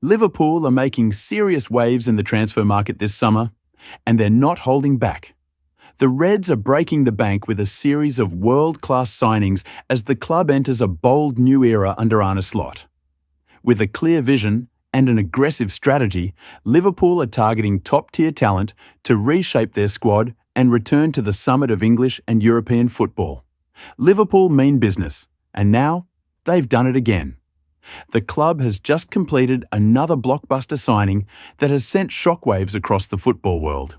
Liverpool are making serious waves in the transfer market this summer, and they're not holding back. The Reds are breaking the bank with a series of world-class signings as the club enters a bold new era under Arne Slot. With a clear vision and an aggressive strategy, Liverpool are targeting top-tier talent to reshape their squad and return to the summit of English and European football. Liverpool mean business, and now they've done it again. The club has just completed another blockbuster signing that has sent shockwaves across the football world.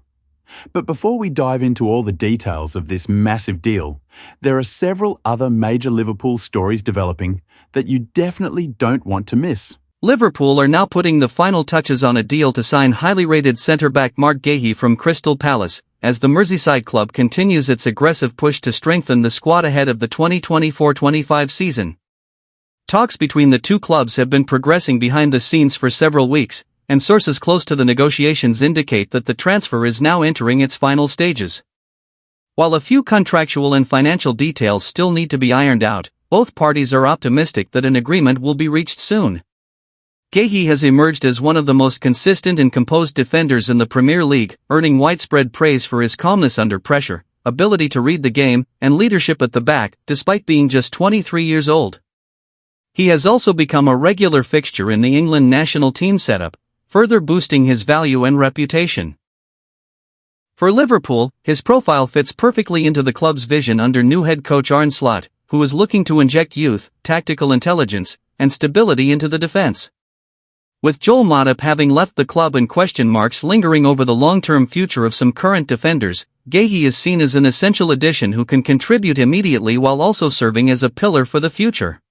But before we dive into all the details of this massive deal, there are several other major Liverpool stories developing that you definitely don't want to miss. Liverpool are now putting the final touches on a deal to sign highly rated centre-back Marc Guéhi from Crystal Palace, as the Merseyside club continues its aggressive push to strengthen the squad ahead of the 2024-25 season. Talks between the two clubs have been progressing behind the scenes for several weeks, and sources close to the negotiations indicate that the transfer is now entering its final stages. While a few contractual and financial details still need to be ironed out, both parties are optimistic that an agreement will be reached soon. Guéhi has emerged as one of the most consistent and composed defenders in the Premier League, earning widespread praise for his calmness under pressure, ability to read the game, and leadership at the back, despite being just 23 years old. He has also become a regular fixture in the England national team setup, further boosting his value and reputation. For Liverpool, his profile fits perfectly into the club's vision under new head coach Arne Slot, who is looking to inject youth, tactical intelligence, and stability into the defense. With Joel Matip having left the club and question marks lingering over the long-term future of some current defenders, Guéhi is seen as an essential addition who can contribute immediately while also serving as a pillar for the future.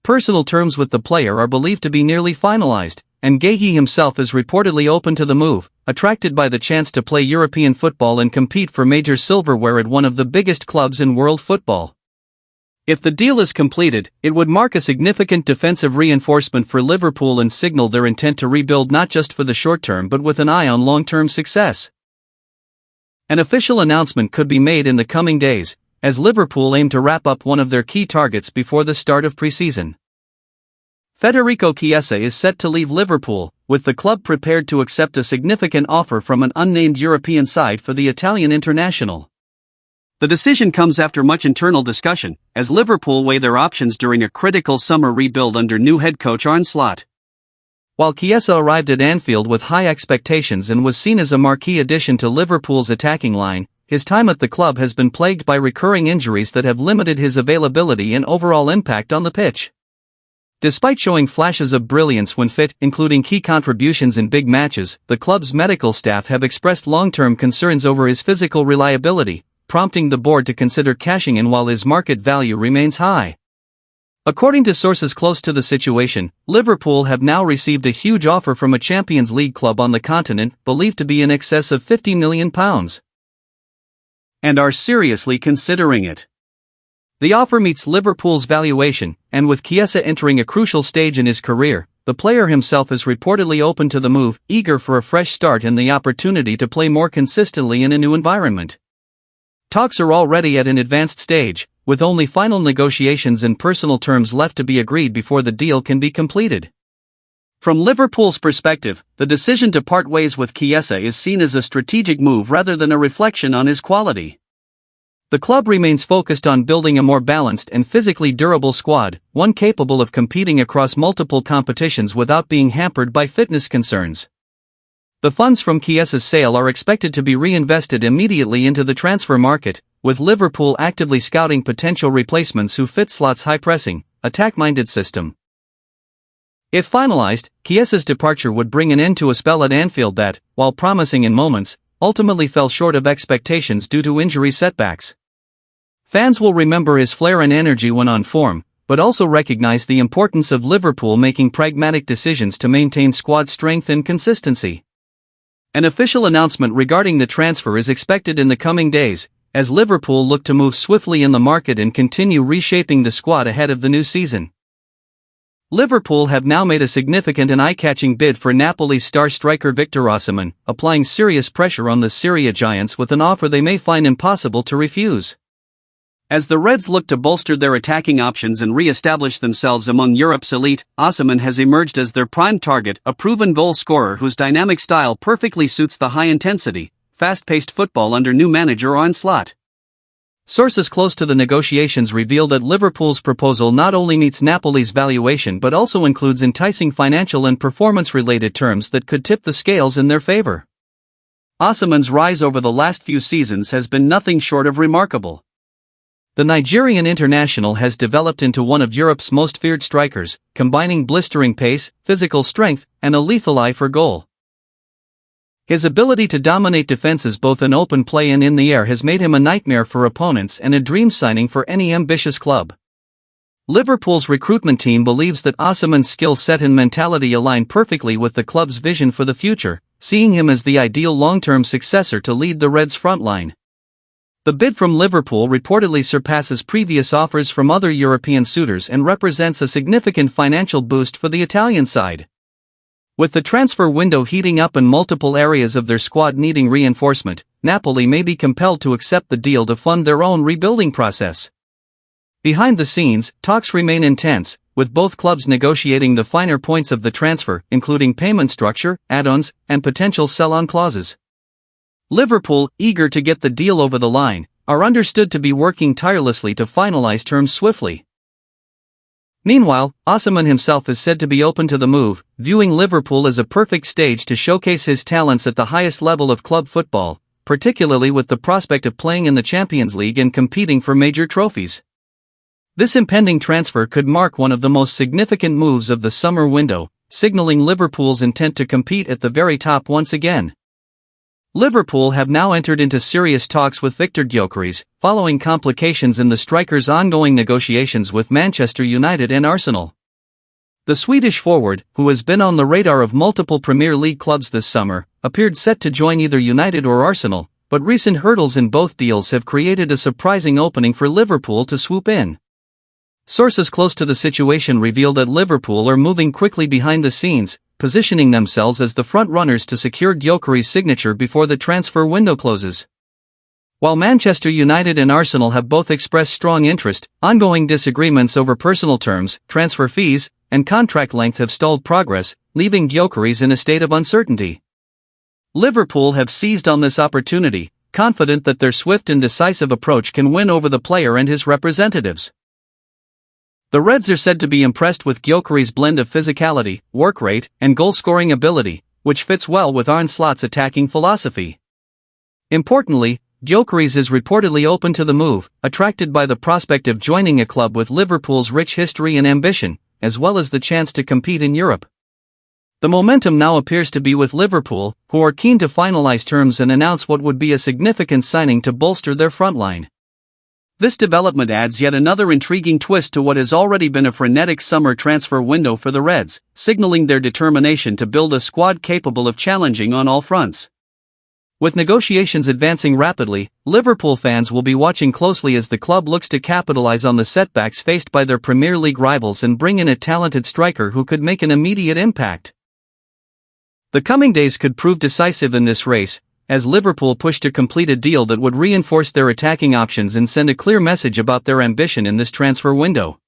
Personal terms with the player are believed to be nearly finalized, and Guéhi himself is reportedly open to the move, attracted by the chance to play European football and compete for major silverware at one of the biggest clubs in world football. If the deal is completed, it would mark a significant defensive reinforcement for Liverpool and signal their intent to rebuild not just for the short term but with an eye on long-term success. An official announcement could be made in the coming days, as Liverpool aim to wrap up one of their key targets before the start of pre-season. Federico Chiesa is set to leave Liverpool, with the club prepared to accept a significant offer from an unnamed European side for the Italian international. The decision comes after much internal discussion, as Liverpool weigh their options during a critical summer rebuild under new head coach Arne Slot. While Chiesa arrived at Anfield with high expectations and was seen as a marquee addition to Liverpool's attacking line, his time at the club has been plagued by recurring injuries that have limited his availability and overall impact on the pitch. Despite showing flashes of brilliance when fit, including key contributions in big matches, the club's medical staff have expressed long-term concerns over his physical reliability, prompting the board to consider cashing in while his market value remains high. According to sources close to the situation, Liverpool have now received a huge offer from a Champions League club on the continent, believed to be in excess of £50 million. And are seriously considering it. The offer meets Liverpool's valuation, and with Chiesa entering a crucial stage in his career, the player himself is reportedly open to the move, eager for a fresh start and the opportunity to play more consistently in a new environment. Talks are already at an advanced stage, with only final negotiations and personal terms left to be agreed before the deal can be completed. From Liverpool's perspective, the decision to part ways with Chiesa is seen as a strategic move rather than a reflection on his quality. The club remains focused on building a more balanced and physically durable squad, one capable of competing across multiple competitions without being hampered by fitness concerns. The funds from Chiesa's sale are expected to be reinvested immediately into the transfer market, with Liverpool actively scouting potential replacements who fit Slot's high-pressing, attack-minded system. If finalized, Chiesa's departure would bring an end to a spell at Anfield that, while promising in moments, ultimately fell short of expectations due to injury setbacks. Fans will remember his flair and energy when on form, but also recognize the importance of Liverpool making pragmatic decisions to maintain squad strength and consistency. An official announcement regarding the transfer is expected in the coming days, as Liverpool look to move swiftly in the market and continue reshaping the squad ahead of the new season. Liverpool have now made a significant and eye-catching bid for Napoli's star striker Victor Osimhen, applying serious pressure on the Serie A giants with an offer they may find impossible to refuse. As the Reds look to bolster their attacking options and re-establish themselves among Europe's elite, Osimhen has emerged as their prime target, a proven goal scorer whose dynamic style perfectly suits the high-intensity, fast-paced football under new manager Arne Slot. Sources close to the negotiations reveal that Liverpool's proposal not only meets Napoli's valuation but also includes enticing financial and performance-related terms that could tip the scales in their favor. Osimhen's rise over the last few seasons has been nothing short of remarkable. The Nigerian international has developed into one of Europe's most feared strikers, combining blistering pace, physical strength, and a lethal eye for goal. His ability to dominate defenses both in open play and in the air has made him a nightmare for opponents and a dream signing for any ambitious club. Liverpool's recruitment team believes that Osimhen's skill set and mentality align perfectly with the club's vision for the future, seeing him as the ideal long-term successor to lead the Reds' front line. The bid from Liverpool reportedly surpasses previous offers from other European suitors and represents a significant financial boost for the Italian side. With the transfer window heating up and multiple areas of their squad needing reinforcement, Napoli may be compelled to accept the deal to fund their own rebuilding process. Behind the scenes, talks remain intense, with both clubs negotiating the finer points of the transfer, including payment structure, add-ons, and potential sell-on clauses. Liverpool, eager to get the deal over the line, are understood to be working tirelessly to finalize terms swiftly. Meanwhile, Osimhen himself is said to be open to the move, viewing Liverpool as a perfect stage to showcase his talents at the highest level of club football, particularly with the prospect of playing in the Champions League and competing for major trophies. This impending transfer could mark one of the most significant moves of the summer window, signaling Liverpool's intent to compete at the very top once again. Liverpool have now entered into serious talks with Victor Gyökeres, following complications in the striker's ongoing negotiations with Manchester United and Arsenal. The Swedish forward, who has been on the radar of multiple Premier League clubs this summer, appeared set to join either United or Arsenal, but recent hurdles in both deals have created a surprising opening for Liverpool to swoop in. Sources close to the situation reveal that Liverpool are moving quickly behind the scenes, positioning themselves as the front-runners to secure Gyökeres' signature before the transfer window closes. While Manchester United and Arsenal have both expressed strong interest, ongoing disagreements over personal terms, transfer fees, and contract length have stalled progress, leaving Gyökeres in a state of uncertainty. Liverpool have seized on this opportunity, confident that their swift and decisive approach can win over the player and his representatives. The Reds are said to be impressed with Gyökeres' blend of physicality, work rate, and goal-scoring ability, which fits well with Arne Slot's attacking philosophy. Importantly, Gyökeres is reportedly open to the move, attracted by the prospect of joining a club with Liverpool's rich history and ambition, as well as the chance to compete in Europe. The momentum now appears to be with Liverpool, who are keen to finalize terms and announce what would be a significant signing to bolster their front line. This development adds yet another intriguing twist to what has already been a frenetic summer transfer window for the Reds, signaling their determination to build a squad capable of challenging on all fronts. With negotiations advancing rapidly, Liverpool fans will be watching closely as the club looks to capitalize on the setbacks faced by their Premier League rivals and bring in a talented striker who could make an immediate impact. The coming days could prove decisive in this race, as Liverpool push to complete a deal that would reinforce their attacking options and send a clear message about their ambition in this transfer window.